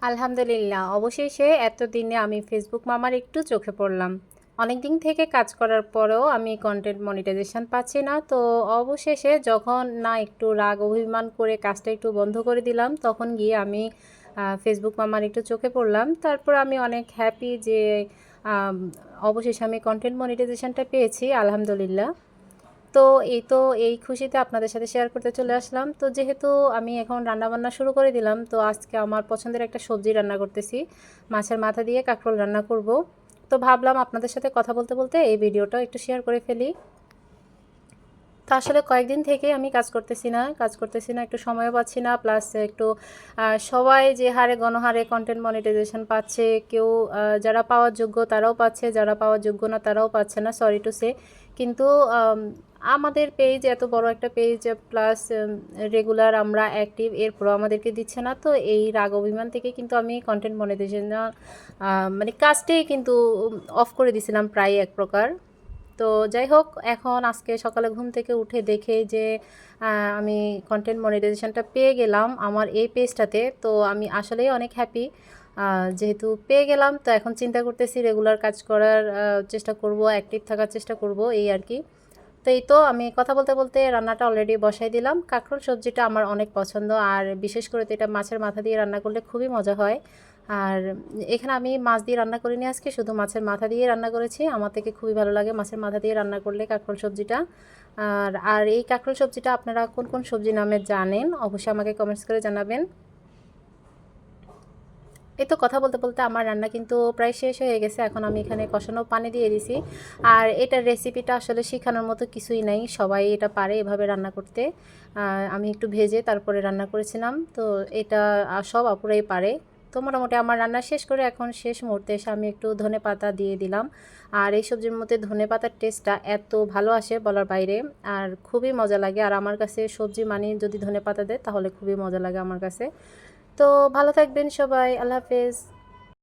আলহামদুলিল্লাহ, অবশেষে এতদিনে আমি ফেসবুক মামার একটু চোখে পড়লাম। অনেক দিন থেকে কাজ করার পরেও আমি কন্টেন্ট মনিটাইজেশন পাচ্ছি না। তো অবশেষে যখন না একটু রাগ অভিমান করে কাজটা একটু বন্ধ করে দিলাম, তখন গিয়ে আমি ফেসবুক মামার একটু চোখে পড়লাম। তারপর আমি অনেক হ্যাপি যে আম, অবশেষে আমি কন্টেন্ট মনিটাইজেশনটা পেয়েছি, আলহামদুলিল্লাহ। তো এই খুশিতে আপনাদের সাথে শেয়ার করতে চলে আসলাম। তো যেহেতু আমি এখন রান্নাবান্না শুরু করে দিলাম, তো আজকে আমার পছন্দের একটা সবজি রান্না করতেছি। মাছের মাথা দিয়ে কাঁকরোল রান্না করব। তো ভাবলাম আপনাদের সাথে কথা বলতে বলতে এই ভিডিওটা একটু শেয়ার করে ফেলি। তো আসলে কয়েকদিন থেকে আমি কাজ করতেছি না, একটু সময়ও পাচ্ছি না, প্লাস একটু সবাই যে হারে গণহারে কন্টেন্ট মনিটাইজেশন পাচ্ছে, কেউ যারা পাওয়ার যোগ্য তারাও পাচ্ছে, যারা পাওয়ার যোগ্য না তারাও পাচ্ছে না, সরি টু সে। কিন্তু আমাদের পেজ এত বড় একটা পেজ, প্লাস রেগুলার আমরা অ্যাক্টিভ, এরপরও আমাদেরকে দিচ্ছে না। তো এই রাগ অভিমান থেকে কিন্তু আমি কন্টেন্ট মনিটাইজেশন মানে কাজটাই কিন্তু অফ করে দিয়েছিলাম প্রায় এক প্রকার। তো যাই হোক, এখন আজকে সকালে ঘুম থেকে উঠে দেখে যে আমি কন্টেন্ট মনিটাইজেশনটা পেয়ে গেলাম আমার এই পেজটাতে। তো আমি আসলেই অনেক হ্যাপি। যেহেতু পেয়ে গেলাম, তো এখন চিন্তা করতেছি রেগুলার কাজ করার চেষ্টা করব, অ্যাক্টিভ থাকার চেষ্টা করব, এই আর কি। তো এই তো আমি কথা বলতে বলতে রান্নাটা অলরেডি বসাই দিলাম। কাঁকরোল সবজিটা আমার অনেক পছন্দ, আর বিশেষ করে তো এটা মাছের মাথা দিয়ে রান্না করলে খুবই মজা হয়। আর এখানে আমি মাছ দিয়ে রান্না করিনি, আজকে শুধু মাছের মাথা দিয়ে রান্না করেছি। আমার থেকে খুবই ভালো লাগে মাছের মাথা দিয়ে রান্না করলে কাঁকরোল সবজিটা। আর এই কাঁকরোল সবজিটা আপনারা কোন কোন সবজি নামে জানেন অবশ্যই আমাকে কমেন্টস করে জানাবেন। এই তো কথা বলতে বলতে আমার রান্না কিন্তু প্রায় শেষ হয়ে গেছে। এখন আমি এখানে কষানো পানি দিয়ে দিছি। আর এটার রেসিপিটা আসলে শেখানোর মতো কিছুই নাই, সবাই এটা পারে এভাবে রান্না করতে। আমি একটু ভেজে তারপরে রান্না করেছিলাম, তো এটা সব আপুরাই পারে। তো মোটামুটি আমার রান্না শেষ করে এখন শেষ মুহূর্তে এসে আমি একটু ধনেপাতা দিয়ে দিলাম। আর এই সবজির মধ্যে ধনেপাতার টেস্টটা এত ভালো আসে বলার বাইরে, আর খুবই মজা লাগে। আর আমার কাছে সবজি মানে যদি ধনেপাতা দেয় তাহলে খুবই মজা লাগে আমার কাছে। তো ভালো থাকবেন সবাই, আল্লাহ হাফেজ।